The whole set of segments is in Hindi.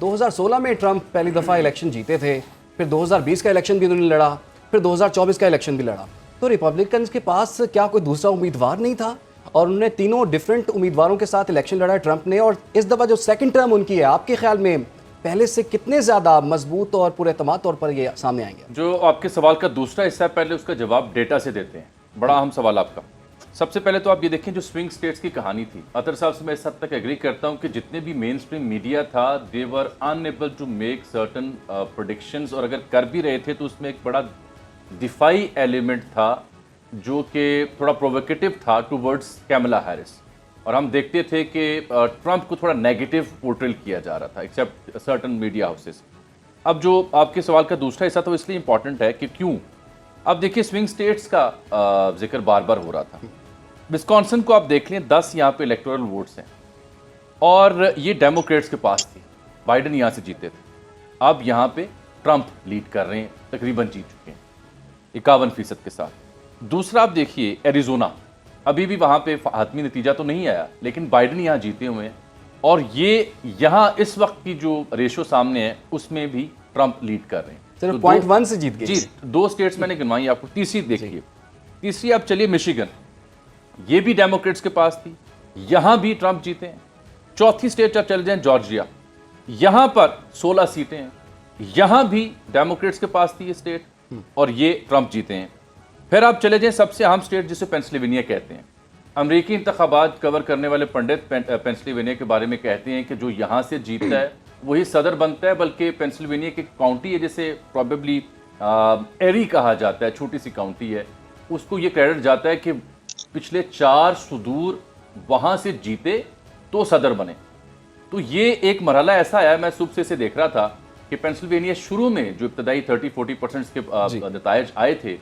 2016 में ट्रंप पहली दफ़ा इलेक्शन जीते थे, फिर 2020 का इलेक्शन भी उन्होंने लड़ा, फिर 2024 का इलेक्शन भी लड़ा। तो रिपब्लिकन्स के पास क्या कोई दूसरा उम्मीदवार नहीं था? और उन्होंने तीनों डिफरेंट उम्मीदवारों के साथ इलेक्शन लड़ा ट्रंप ने, और इस दफ़ा जो सेकंड टर्म उनकी है, आपके ख्याल में पहले से कितने ज़्यादा मजबूत और पुरएतमाद तौर पर ये सामने आएंगे? जो आपके सवाल का दूसरा हिस्सा है, पहले उसका जवाब डेटा से देते हैं। बड़ा अहम सवाल आपका। सबसे पहले तो आप ये देखें, जो स्विंग स्टेट्स की कहानी थी, अतर साहब से मैं इस हद तक एग्री करता हूं कि जितने भी मेन स्ट्रीम मीडिया था, they were unable to make certain predictions, और अगर कर भी रहे थे तो उसमें एक बड़ा डिफाई एलिमेंट था जो कि थोड़ा प्रोवोकेटिव था टूवर्ड्स कैमला हैरिस। और हम देखते थे कि ट्रंप को थोड़ा नेगेटिव पोर्ट्रेल किया जा रहा था, एक्सेप्ट सर्टन मीडिया हाउसेस। अब जो आपके सवाल का दूसरा हिस्सा तो इसलिए इंपॉर्टेंट है कि क्यों। अब देखिए, स्विंग स्टेट्स का जिक्र बार बार हो रहा था। विस्कॉन्सिन को आप देख लें, 10 यहाँ पे इलेक्टोरल वोट्स हैं और ये डेमोक्रेट्स के पास थी। बाइडन यहाँ से जीते थे। अब यहाँ पे ट्रंप लीड कर रहे हैं, तकरीबन जीत चुके हैं 51% के साथ। दूसरा आप देखिए एरिजोना, अभी भी वहाँ पे हातमी नतीजा तो नहीं आया, लेकिन बाइडन यहाँ जीते हुए हैं और ये यहाँ इस वक्त की जो रेशो सामने है उसमें भी ट्रंप लीड कर रहे हैं। सिर्फ 0.1 से जीत गए। जी, 2 स्टेट्स मैंने गिनवाई आपको। तीसरी देखिए, तीसरी आप चलिए मिशिगन, ये भी डेमोक्रेट्स के पास थी, यहां भी ट्रंप जीते हैं। चौथी स्टेट आप चले जाएं जॉर्जिया, यहां पर 16 सीटें हैं, यहां भी डेमोक्रेट्स के पास थी ये स्टेट और ये ट्रंप जीते हैं। फिर आप चले जाएं सबसे अहम स्टेट जिसे पेंसिल्वेनिया कहते हैं। अमेरिकी इंतखाबात कवर करने वाले पंडित पेंसिल्वेनिया के बारे में कहते हैं कि जो यहां से जीतता है वही सदर बनता है, बल्कि पेंसिल्वेनिया की काउंटी है जिसे प्रॉबेबली एरी कहा जाता है, छोटी सी काउंटी है, उसको ये क्रेडिट जाता है कि पिछले 4 सुदूर वहां से जीते तो सदर बने। तो ये एक मरहला ऐसा आया, मैं सुबह से देख रहा था कि पेंसिल्वेनिया शुरू में जो इब्तदाई 30-40% के नतायज आए थे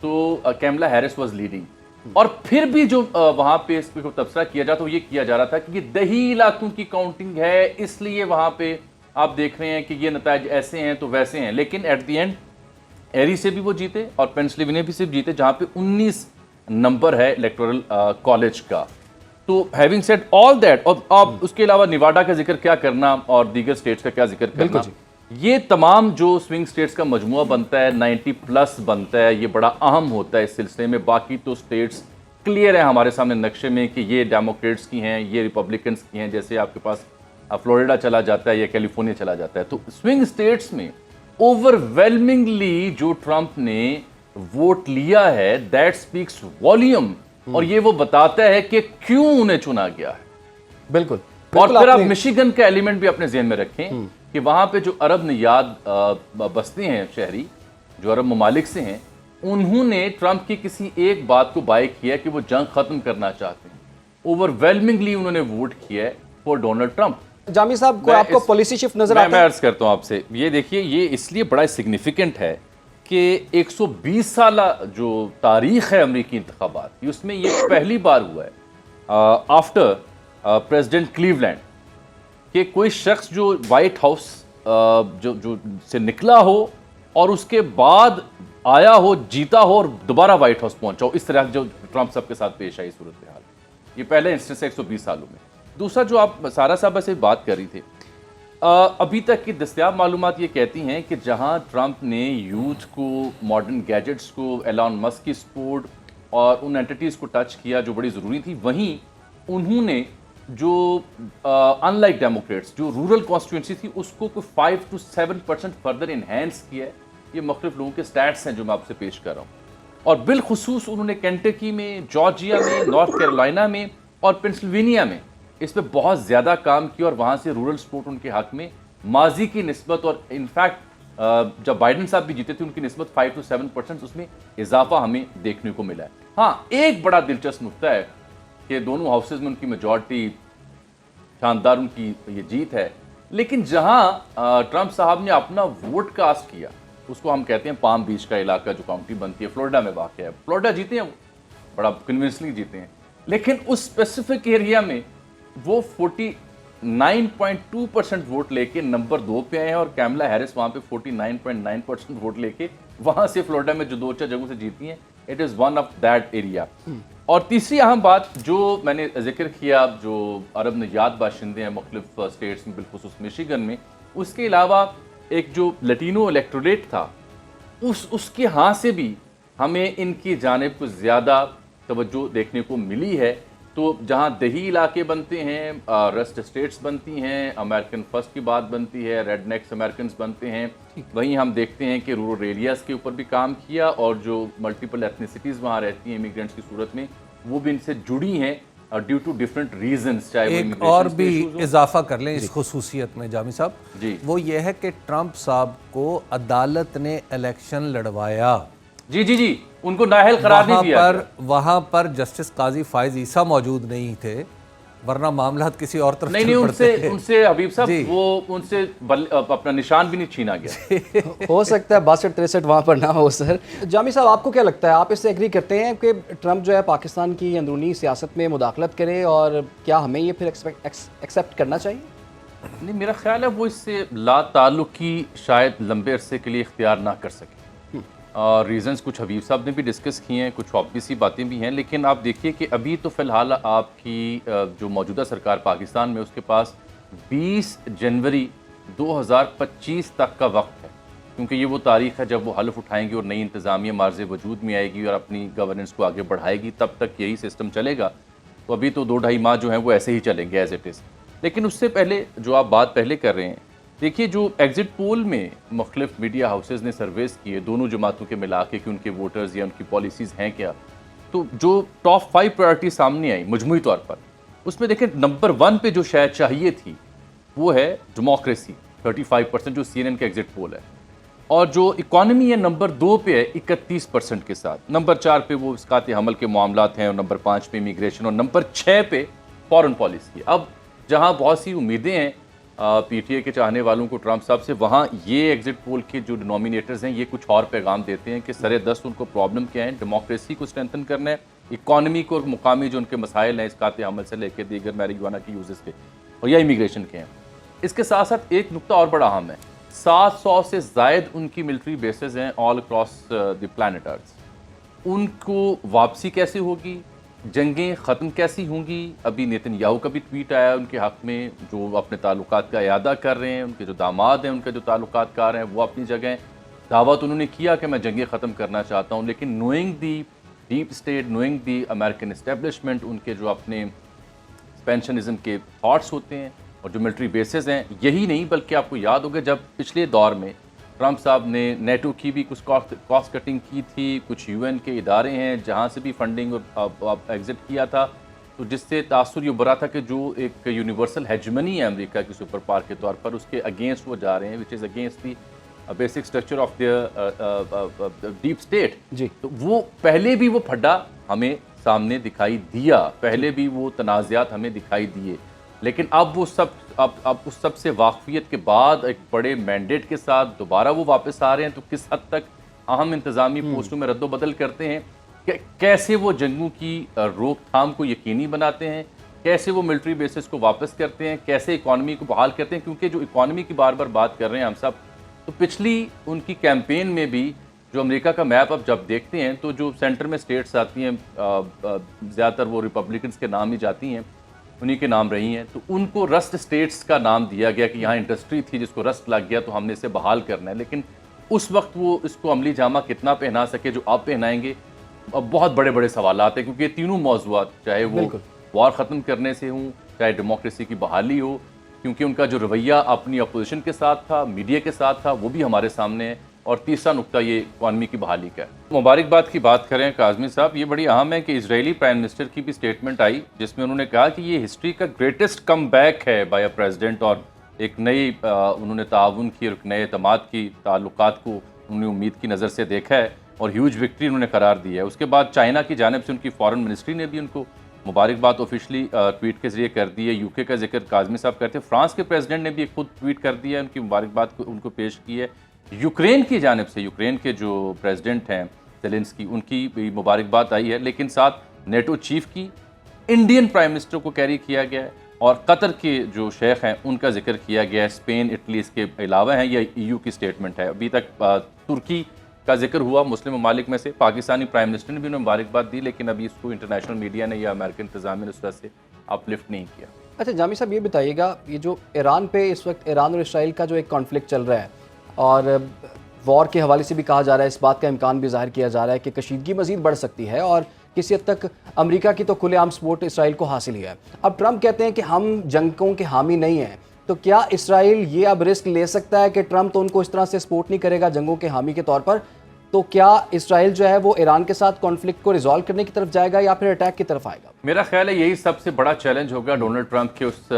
तो कैमला हैरिस वाज लीडिंग, और फिर भी जो वहां पे इस पर तबसरा किया जा तो ये किया जा रहा था कि ये दही इलाकों की काउंटिंग है, इसलिए वहां पे आप देख रहे हैं कि ये नतायज ऐसे हैं तो वैसे हैं। लेकिन एट द एंड एरी से भी वो जीते और पेंसिल्वेनिया भी सिर्फ जीते जहां पे 19 नंबर है इलेक्टोरल कॉलेज का। तो हैविंग सेड ऑल दैट, और अब उसके अलावा निवाडा का जिक्र क्या करना और दीगर स्टेट्स का क्या जिक्र करना, ये तमाम जो स्विंग स्टेट्स का मजमुआ बनता है 90+ बनता है, ये बड़ा अहम होता है इस सिलसिले में। बाकी तो स्टेट्स क्लियर है हमारे सामने नक्शे में कि ये डेमोक्रेट्स की हैं, ये रिपब्लिकन्स की हैं। जैसे आपके पास फ्लोरिडा चला जाता है या कैलिफोर्निया चला जाता है। तो स्विंग स्टेट्स में ओवरवेलमिंगली जो ट्रंप ने वोट लिया है, दैट स्पीक्स वॉल्यूम, और ये वो बताता है कि क्यों उन्हें चुना गया है। बिल्कुल। और फिर आप मिशिगन का एलिमेंट भी अपने ज़हन में रखें कि वहां पे जो अरब नियाद बसते हैं, शहरी जो अरब ममालिक से हैं, उन्होंने ट्रंप की किसी एक बात को बाय किया कि वो जंग खत्म करना चाहते हैं। ओवरवेलमिंगली उन्होंने वोट किया है फॉर डोनाल्ड ट्रंप। जामी साहब को आपको पॉलिसी शिफ्ट नजर आता है? मैं अर्ज करता हूं आपसे, ये देखिए, ये इसलिए बड़ा सिग्निफिकेंट है कि 120 साल जो तारीख है अमेरिकी इंतखाबात की, उसमें ये पहली बार हुआ है आफ्टर प्रेसिडेंट क्लीवलैंड कि कोई शख्स जो व्हाइट हाउस जो से निकला हो और उसके बाद आया हो, जीता हो और दोबारा व्हाइट हाउस पहुंचा हो, इस तरह जो ट्रंप साहब के साथ पेश आई सूरत हाल, ये पहले इंस्टेंस है 120 सालों में। दूसरा जो आप सारा साहब से बात कर रही थी, अभी तक की दस्तयाब मालूमात ये कहती हैं कि जहां ट्रंप ने यूथ को, मॉडर्न गैजेट्स को, एलॉन मस्क की सपोर्ट और उन एंटिटीज़ को टच किया जो बड़ी ज़रूरी थी, वहीं उन्होंने जो अनलाइक डेमोक्रेट्स जो रूरल कॉन्स्टिट्यूंसी थी उसको कोई 5 to 7% फर्दर इन्हेंस किया है। ये मुख्तलिफ लोगों के स्टैट्स हैं जो मैं आपसे पेश कर रहा हूँ। और बिलखुसूस उन्होंने केंटकी में, जॉर्जिया में, नॉर्थ कैरोलिना में और पेंसिल्वेनिया में इस पर बहुत ज़्यादा काम किया और वहाँ से रूरल सपोर्ट उनके हक में माजी की निस्बत, और इनफैक्ट जब बाइडन साहब भी जीते थे उनकी निस्बत 5 to 7% उसमें इजाफा हमें देखने को मिला है। हाँ, एक बड़ा दिलचस्प नुकता है कि दोनों हाउसेज में उनकी मेजॉरिटी, शानदार उनकी ये जीत है, लेकिन जहां ट्रंप साहब ने अपना वोट कास्ट किया, उसको हम कहते हैं पाम बीच का इलाका, जो काउंटी बनती है, फ्लोरिडा में वाक़ है। फ्लोरिडा जीते हैं, वो बड़ा कन्विंसली जीते हैं, लेकिन उस स्पेसिफिक एरिया में वो 49.2% वोट लेके नंबर 2 पे आए हैं और कैमला हैरिस वहां पे 49.9% वोट लेके वहां से फ्लोरिडा में जो 2-4 जगहों से जीती हैं, it is one of that area. और तीसरी अहम बात जो मैंने जिक्र किया, जो अरब निजात बाशिंदे हैं मुख्तलिफ स्टेट्स में, बिलखुसूस मिशिगन में, उसके अलावा एक जो लैटिनो इलेक्टोरेट था उसके यहाँ से भी हमें इनकी जानिब कुछ ज़्यादा तवज्जो देखने को मिली है। तो जहाँ दही इलाके बनते हैं, रस्ट स्टेट्स बनती हैं, अमेरिकन फर्स्ट की बात बनती है, रेडनेक्स अमेरिकन बनते हैं, वहीं हम देखते हैं कि रूरल एरियाज़ के ऊपर भी काम किया और जो मल्टीपल एथनिसिटीज़ वहाँ रहती हैं इमिग्रेंट्स की सूरत में, वो भी इनसे जुड़ी हैं ड्यू टू डिफरेंट रीजंस। चाहे वो एक और भी इजाफा कर लें इस खुसूसियत में जामी साहब जी, वो ये है कि ट्रंप साहब को अदालत ने इलेक्शन लड़वाया। जी जी जी, उनको नाअहल करार नहीं दिया गया। वहां पर जस्टिस काजी फायज ईसा मौजूद नहीं थे, वरना मामला किसी और तरफ नहीं, उनसे हबीब साहब वो उनसे अपना निशान भी नहीं छीना गया। हो सकता है 62-63 वहाँ पर ना हो सर। जामी साहब, आपको क्या लगता है, आप इससे एग्री करते हैं कि ट्रंप जो है पाकिस्तान की अंदरूनी सियासत में मुदाखलत करे, और क्या हमें ये फिर एक्सेप्ट करना चाहिए? नहीं, मेरा ख्याल है वो इससे ला ताल्लुकी शायद लंबे अरसे के लिए इख्तियार ना कर सके। रीज़न्स कुछ हबीब साहब ने भी डिस्कस किए हैं, कुछ ऑब्वियस सी बातें भी हैं, लेकिन आप देखिए कि अभी तो फ़िलहाल आपकी जो मौजूदा सरकार पाकिस्तान में, उसके पास 20 जनवरी 2025 तक का वक्त है, क्योंकि ये वो तारीख़ है जब वो हल्फ उठाएंगे और नई इंतज़ामिया मार्ज़ वजूद में आएगी और अपनी गवर्नेंस को आगे बढ़ाएगी। तब तक यही सिस्टम चलेगा। तो अभी तो 2-2.5 माह जो हैं वो ऐसे ही चलेंगे एज़ इट इज़। लेकिन उससे पहले जो आप बात पहले कर रहे हैं, देखिए जो एग्ज़िट पोल में मुख्तलिफ मीडिया हाउसेज़ ने सर्वेस किए दोनों जमातों के मिला के कि उनके वोटर्स या उनकी पॉलिसीज़ हैं क्या, तो जो टॉप 5 प्रायोरिटी सामने आई मजमूई तौर पर, उसमें देखिए नंबर 1 पे जो शायद चाहिए थी वो है डेमोक्रेसी, 35% जो CNN का एग्ज़िट पोल है, और जो इकॉनमी है नंबर 2 पे है 31% के साथ, नंबर 4 पे वो इसकात हमल के मामलात हैं, और नंबर 5 पे इमिग्रेशन, और नंबर 6 पे फॉरेन पॉलिसी। अब जहाँ बहुत सी उम्मीदें हैं PTA के चाहने वालों को ट्रंप साहब से, वहाँ ये एग्जिट पोल के जो डिनोमिनेटर्स हैं ये कुछ और पैगाम देते हैं कि सरे दस्त उनको प्रॉब्लम क्या है, डेमोक्रेसी को स्ट्रेंथन करना है, इकॉनमी को और मुकामी जो उनके मसाइल हैं इसकात अमल से लेकर दीगर मैरिजुआना के यूजेस के और या इमिग्रेशन के हैं। इसके साथ साथ एक नुकता और बड़ा अहम है, 700 से ज़ायद उनकी मिलिट्री बेसेस हैं ऑल अक्रॉस द प्लानट अर्थ। उनको वापसी कैसे होगी, जंगें ख़त्म कैसी होंगी? अभी नेतन्याहू का भी ट्वीट आया उनके हक़ में, जो अपने ताल्लुकात का इयादा कर रहे हैं, उनके जो दामाद हैं उनके जो ताल्लुकात कार हैं वो अपनी जगह। दावा तो उन्होंने किया कि मैं जंगें ख़त्म करना चाहता हूँ, लेकिन नोइंग दी डीप स्टेट, नोइंग दी अमेरिकन इस्टेब्लिशमेंट, उनके जो अपने एक्सपेंशनिज्म के थाट्स होते हैं और जो मिलिट्री बेसेस हैं, यही नहीं बल्कि आपको याद होगा जब पिछले दौर में ट्रंप साहब ने नेटो की भी कुछ कॉस्ट कटिंग की थी, कुछ UN के इदारे हैं जहाँ से भी फंडिंग और एग्जिट किया था, तो जिससे तासुर ये बरा था कि जो एक यूनिवर्सल हेजमनी है अमेरिका की सुपर पावर के तौर पर, उसके अगेंस्ट वो जा रहे हैं, which is against the basic structure of the deep state जी। तो वो पहले भी वो फड्डा हमें सामने दिखाई दिया, पहले भी वो तनाज़ात हमें दिखाई दिए, लेकिन अब वो सब अब उस सब से वाकफियत के बाद एक बड़े मैंडेट के साथ दोबारा वो वापस आ रहे हैं। तो किस हद तक अहम इंतज़ामी पोस्टों में रद्दोबदल करते हैं, कैसे वो जंगों की रोकथाम को यकीनी बनाते हैं, कैसे वो मिलिट्री बेसिस को वापस करते हैं, कैसे इकॉनमी को बहाल करते हैं। क्योंकि जो इकॉनमी की बार बार बात कर रहे हैं हम सब, तो पिछली उनकी कैंपेन में भी जो अमेरिका का मैप अब जब देखते हैं तो जो सेंटर में स्टेट्स आती हैं ज़्यादातर वो रिपब्लिकन्स के नाम ही जाती हैं, उन्हीं के नाम रही हैं, तो उनको रस्ट स्टेट्स का नाम दिया गया कि यहाँ इंडस्ट्री थी जिसको रस्ट लग गया तो हमने इसे बहाल करना है। लेकिन उस वक्त वो इसको अमली जामा कितना पहना सके जो आप पहनाएंगे, अब बहुत बड़े बड़े सवालात हैं, क्योंकि ये तीनों मौज़ूआत चाहे वो वॉर ख़त्म करने से हों, चाहे डेमोक्रेसी की बहाली हो, क्योंकि उनका जो रवैया अपनी अपोजिशन के साथ था, मीडिया के साथ था, वो भी हमारे सामने है। और तीसरा नुकता ये इकॉनमी की बहाली का है। मुबारकबाद की बात करें काज़मी साहब, ये बड़ी अहम है कि इजरायली प्राइम मिनिस्टर की भी स्टेटमेंट आई जिसमें उन्होंने कहा कि ये हिस्ट्री का ग्रेटेस्ट कम बैक है बाय अ प्रेसिडेंट, और एक नई उन्होंने ताउन की और एक नए अतमाद की ताल्लुकात को उन्होंने उम्मीद की नज़र से देखा है और ह्यूज विक्ट्री उन्होंने करार दी है। उसके बाद चाइना की जानिब से उनकी फॉरेन मिनिस्ट्री ने भी उनको मुबारकबाद ऑफिशली ट्वीट के जरिए कर दी है। UK का जिक्र काज़मी साहब करते हैं, फ्रांस के प्रेसिडेंट ने भी एक खुद ट्वीट कर दिया है, उनकी मुबारकबाद उनको पेश की है। यूक्रेन की जानिब से यूक्रेन के जो प्रेसिडेंट हैं ज़ेलेंस्की, उनकी भी मुबारकबाद आई है, लेकिन साथ नेटो चीफ की, इंडियन प्राइम मिनिस्टर को कैरी किया गया है और कतर के जो शेख हैं उनका जिक्र किया गया है। स्पेन, इटली इसके अलावा हैं, यह EU की स्टेटमेंट है। अभी तक तुर्की का जिक्र हुआ मुस्लिम ममालिक में से, पाकिस्तानी प्राइम मिनिस्टर ने भी उन्हें मुबारकबाद दी, लेकिन अभी इसको इंटरनेशनल मीडिया ने या अमेरिकन इंतज़ामिया ने उस तरह से अपलिफ्ट नहीं किया। अच्छा जामी साहब ये बताइएगा, ये जो ईरान पे इस वक्त ईरान और इसराइल का जो एक कॉन्फ्लिक्ट चल रहा है और वॉर के हवाले से भी कहा जा रहा है, इस बात का इम्कान भी ज़ाहिर किया जा रहा है कि कशीदगी मज़ीद बढ़ सकती है और किसी हद तक अमेरिका की तो खुलेआम सपोर्ट इसराइल को हासिल ही है। अब ट्रंप कहते हैं कि हम जंगों के हामी नहीं हैं, तो क्या इसराइल ये अब रिस्क ले सकता है कि ट्रंप तो उनको इस तरह से सपोर्ट नहीं करेगा जंगों के हामी के तौर पर, तो क्या इसराइल जो है वो ईरान के साथ कॉन्फ्लिक्ट को रिजॉल्व करने की तरफ जाएगा या फिर अटैक की तरफ आएगा? मेरा ख्याल है यही सबसे बड़ा चैलेंज होगा डोनाल्ड ट्रंप के उस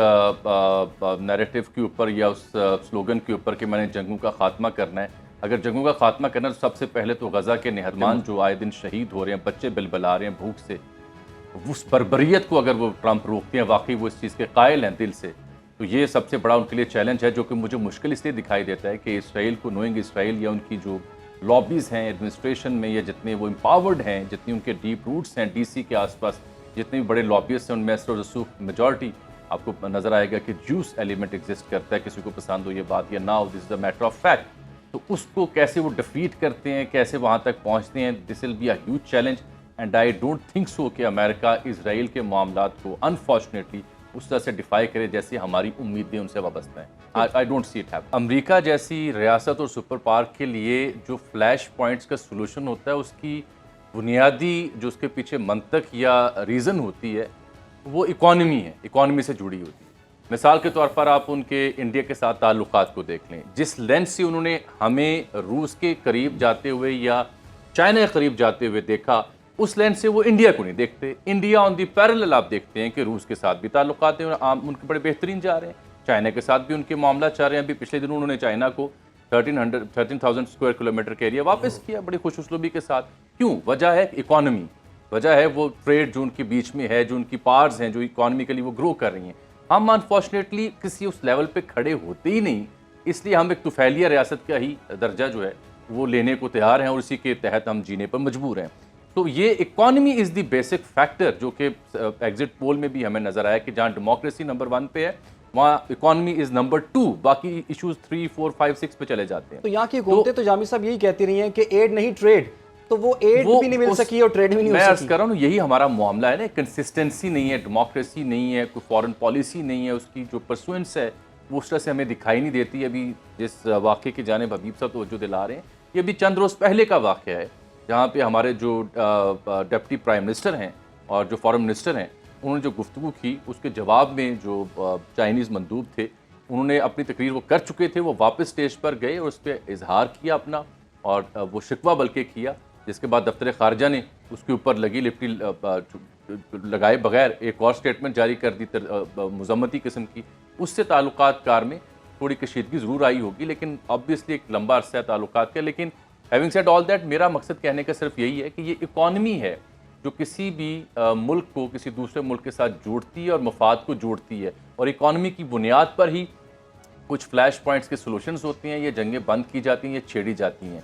नैरेटिव के ऊपर या उस स्लोगन के ऊपर कि मैंने जंगों का खात्मा करना है। अगर जंगों का खात्मा करना है तो सबसे पहले तो गजा के निहरमान जो आए दिन शहीद हो रहे हैं, बच्चे बिलबिला रहे हैं भूख से, उस बर्बरियत को अगर वो ट्रंप रोकते हैं, वाकई वो इस चीज़ के कायल हैं दिल से, तो ये सबसे बड़ा उनके लिए चैलेंज है, जो कि मुझे मुश्किल इसलिए दिखाई देता है कि इसराइल को नोइंग इसराइल या उनकी जो लॉबीज़ हैं एडमिनिस्ट्रेशन में, या जितने वो एम्पावर्ड हैं, जितनी उनके डीप रूट्स हैं डीसी के आसपास, जितने भी बड़े लॉबीस्ट हैं उनमें रसूख मेजॉरिटी आपको नजर आएगा कि जूस एलिमेंट एग्जिस्ट करता है, किसी को पसंद हो ये बात या ना हो, this is the matter of fact. तो उसको कैसे वो डिफीट करते हैं, कैसे वहाँ तक पहुँचते हैं, this will be a huge challenge and I don't think so कि अमेरिका इसराइल के मामलात को अनफॉर्चुनेटली उस तरह से डिफाई करे जैसी हमारी उम्मीदें उनसे वाबस्ता हैं। I don't see it happen. America जैसी रियासत और सुपर पावर के लिए जो फ्लैश पॉइंट्स का सोल्यूशन होता है, उसकी बुनियादी जो उसके पीछे मंतक या रीज़न होती है वो इकॉनमी है, इकॉनमी से जुड़ी होती है। मिसाल के तौर पर आप उनके इंडिया के साथ ताल्लुकात को देख लें, जिस लेंस से उन्होंने हमें रूस के करीब जाते हुए या चाइना के करीब जाते हुए देखा, उस लेंस से वो इंडिया को नहीं देखते। इंडिया ऑन दी पैरेलल आप देखते हैं कि रूस के साथ भी ताल्लुकात हैं, आम उनके बड़े बेहतरीन जा रहे हैं, चाइना के साथ भी उनके मामला चल रहे हैं। अभी पिछले दिनों उन्होंने चाइना को 13,000 स्क्वायर किलोमीटर के एरिया वापस किया बड़ी खुश उसलूबी के साथ। क्यों? वजह है इकॉनमी, वजह है वो ट्रेड जो उनके बीच में है, जो उनकी पार्स हैं जो इकॉनमिकली वो ग्रो कर रही हैं। हम अनफॉर्चुनेटली किसी उस लेवल पे खड़े होते ही नहीं, इसलिए हम एक तुफैलिया रियासत का ही दर्जा जो है वो लेने को तैयार हैं और इसी के तहत हम जीने पर मजबूर हैं। तो ये economy is the basic factor जो कि एग्जिट पोल में भी हमें नजर आया कि जहाँ डेमोक्रेसी नंबर 1 पे है वहाँ इकॉनमी इज नंबर 2, बाकी इश्यूज 3, 4, 5, 6 पे चले जाते हैं। तो यहाँ की हुकूमतें तो जामी साहब यही कहती रही हैं कि एड नहीं ट्रेड, तो वो एड भी नहीं मिल सकी और ट्रेड भी नहीं हो सकी। मैं अर्ज कर रहा हूँ यही हमारा मामला है ना, कंसिस्टेंसी नहीं है, डेमोक्रेसी नहीं है, कोई फॉरेन पॉलिसी नहीं है, उसकी जो परसुएंस है वो उस तरह से हमें दिखाई नहीं देती। अभी जिस वाक़े की जानिब हबीब साहब तवज्जो दिला रहे हैं, ये भी चंद रोज़ पहले का वाक़या है जहाँ पे हमारे जो डिप्टी प्राइम मिनिस्टर हैं और जो फॉरेन मिनिस्टर हैं, उन्होंने जो गुफ्तगू की उसके जवाब में जो चाइनीज़ मंदूब थे उन्होंने अपनी तकरीर वो कर चुके थे, वो वापस स्टेज पर गए और उस पर इजहार किया अपना, और वो शिकवा बल्कि किया, जिसके बाद दफ्तर ख़ारजा ने उसके ऊपर लगी लिपटी लगाए बगैर एक और स्टेटमेंट जारी कर दी मुज़म्मती किस्म की। उससे ताल्लुकात कार में थोड़ी कशीदगी ज़रूर आई होगी, लेकिन ऑब्वियसली एक लंबा अरसा है ताल्लुकात का। लेकिन हैविंग सेड ऑल दैट, मेरा मकसद कहने का सिर्फ यही है कि ये इकॉनमी है जो किसी भी मुल्क को किसी दूसरे मुल्क के साथ जोड़ती है और मफाद को जोड़ती है, और इकॉनमी की बुनियाद पर ही कुछ फ्लैश पॉइंट्स के सोल्यूशंस होते हैं, ये जंगें बंद की जाती हैं, ये छेड़ी जाती हैं।